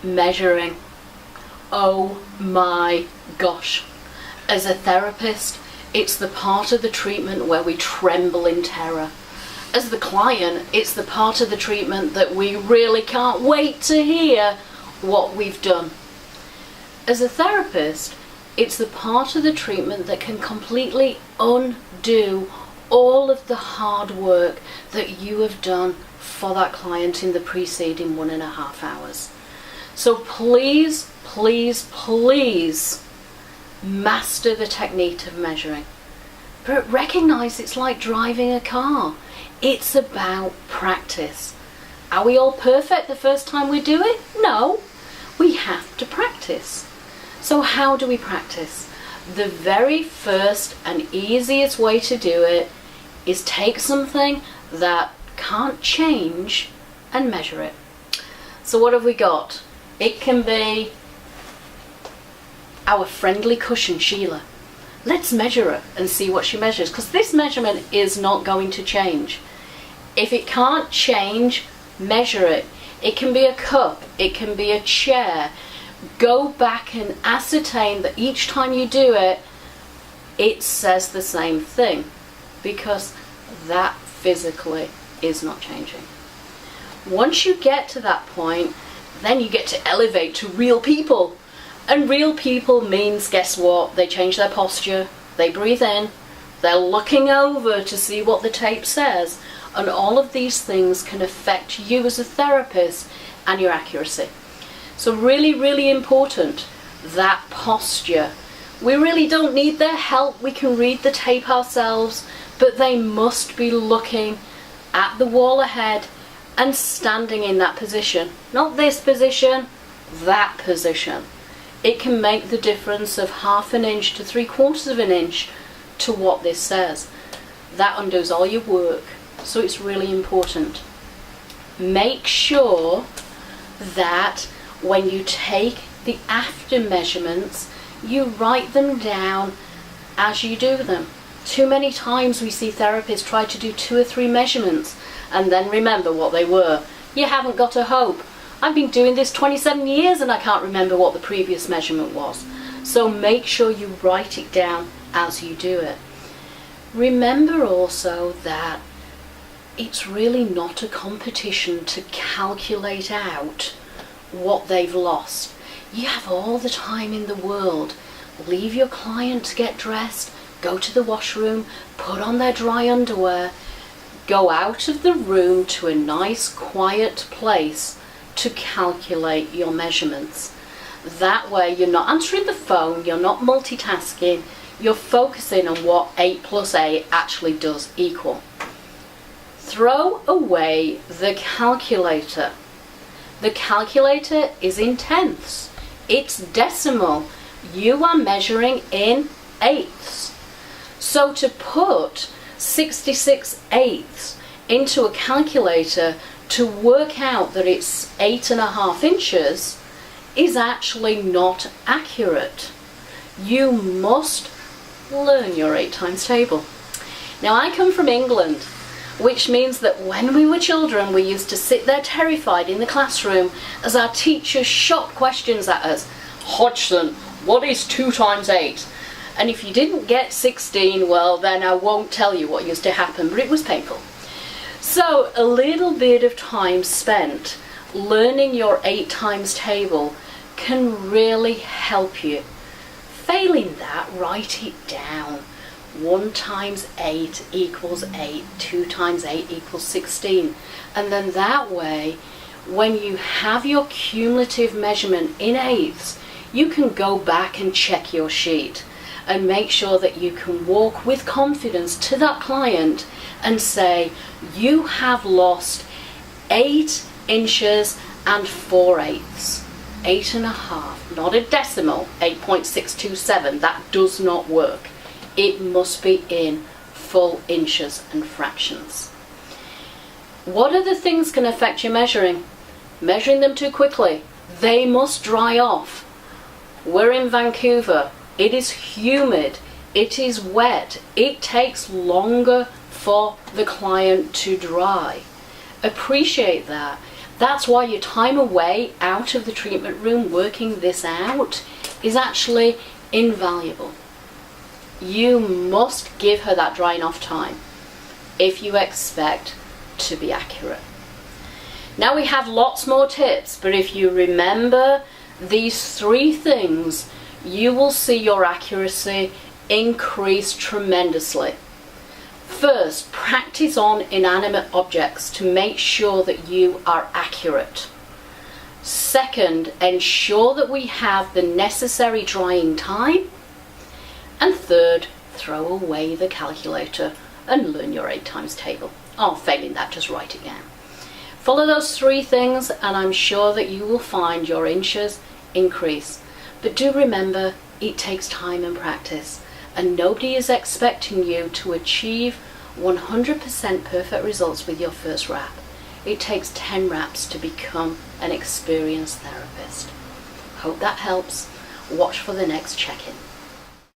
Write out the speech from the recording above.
Measuring. Oh my gosh. As a therapist, it's the part of the treatment where we tremble in terror. As the client, it's the part of the treatment that we really can't wait to hear what we've done. As a therapist, it's the part of the treatment that can completely undo all of the hard work that you have done for that client in the preceding 1.5 hours. So please, please, please master the technique of measuring. But recognize it's like driving a car. It's about practice. Are we all perfect the first time we do it? No, we have to practice. So how do we practice? The very first and easiest way to do it is take something that can't change and measure it. So what have we got? It can be our friendly cushion, Sheila. Let's measure her and see what she measures, because this measurement is not going to change. If it can't change, measure it. It can be a cup, it can be a chair. Go back and ascertain that each time you do it, it says the same thing, because that physically is not changing. Once you get to that point, then you get to elevate to real people. And real people means, guess what? They change their posture, they breathe in, they're looking over to see what the tape says, and all of these things can affect you as a therapist and your accuracy. So really, really important, that posture. We really don't need their help, we can read the tape ourselves, but they must be looking at the wall ahead and standing in that position. Not this position, that position. It can make the difference of 1/2 inch to 3/4 inch to what this says. That undoes all your work, so it's really important. Make sure that when you take the after measurements, you write them down as you do them. Too many times we see therapists try to do 2 or 3 measurements and then remember what they were. You haven't got a hope. I've been doing this 27 years and I can't remember what the previous measurement was. So make sure you write it down as you do it. Remember also that it's really not a competition to calculate out what they've lost. You have all the time in the world. Leave your client to get dressed, go to the washroom, put on their dry underwear, go out of the room to a nice quiet place to calculate your measurements. That way you're not answering the phone, you're not multitasking, you're focusing on what 8 + 8 actually does equal. Throw away the calculator. The calculator is in tenths. It's decimal. You are measuring in eighths. So to put 66/8 into a calculator to work out that it's 8.5 inches is actually not accurate. You must learn your 8 times table. Now I come from England, which means that when we were children we used to sit there terrified in the classroom as our teachers shot questions at us. Hodgson, what is 2 times 8? And if you didn't get 16, well then I won't tell you what used to happen, but it was painful. So a little bit of time spent learning your 8 times table can really help you. Failing that, write it down. 1 times 8 equals 8, 2 times 8 equals 16. And then that way, when you have your cumulative measurement in eighths, you can go back and check your sheet and make sure that you can walk with confidence to that client and say, you have lost 8 inches and 4/8. 8.5, not a decimal, 8.627, that does not work. It must be in full inches and fractions. What other things can affect your measuring? Measuring them too quickly. They must dry off. We're in Vancouver. It is humid. It is wet. It takes longer for the client to dry. Appreciate that. That's why your time away out of the treatment room working this out is actually invaluable. You must give her that drying off time if you expect to be accurate. Now we have lots more tips, but if you remember these 3 things, you will see your accuracy increase tremendously. First, practice on inanimate objects to make sure that you are accurate. Second, ensure that we have the necessary drying time. And third, throw away the calculator and learn your 8 times table. Oh, failing that, just write it down. Follow those 3 things and I'm sure that you will find your inches increase. But do remember, it takes time and practice, and nobody is expecting you to achieve 100% perfect results with your first wrap. It takes 10 wraps to become an experienced therapist. Hope that helps. Watch for the next check-in.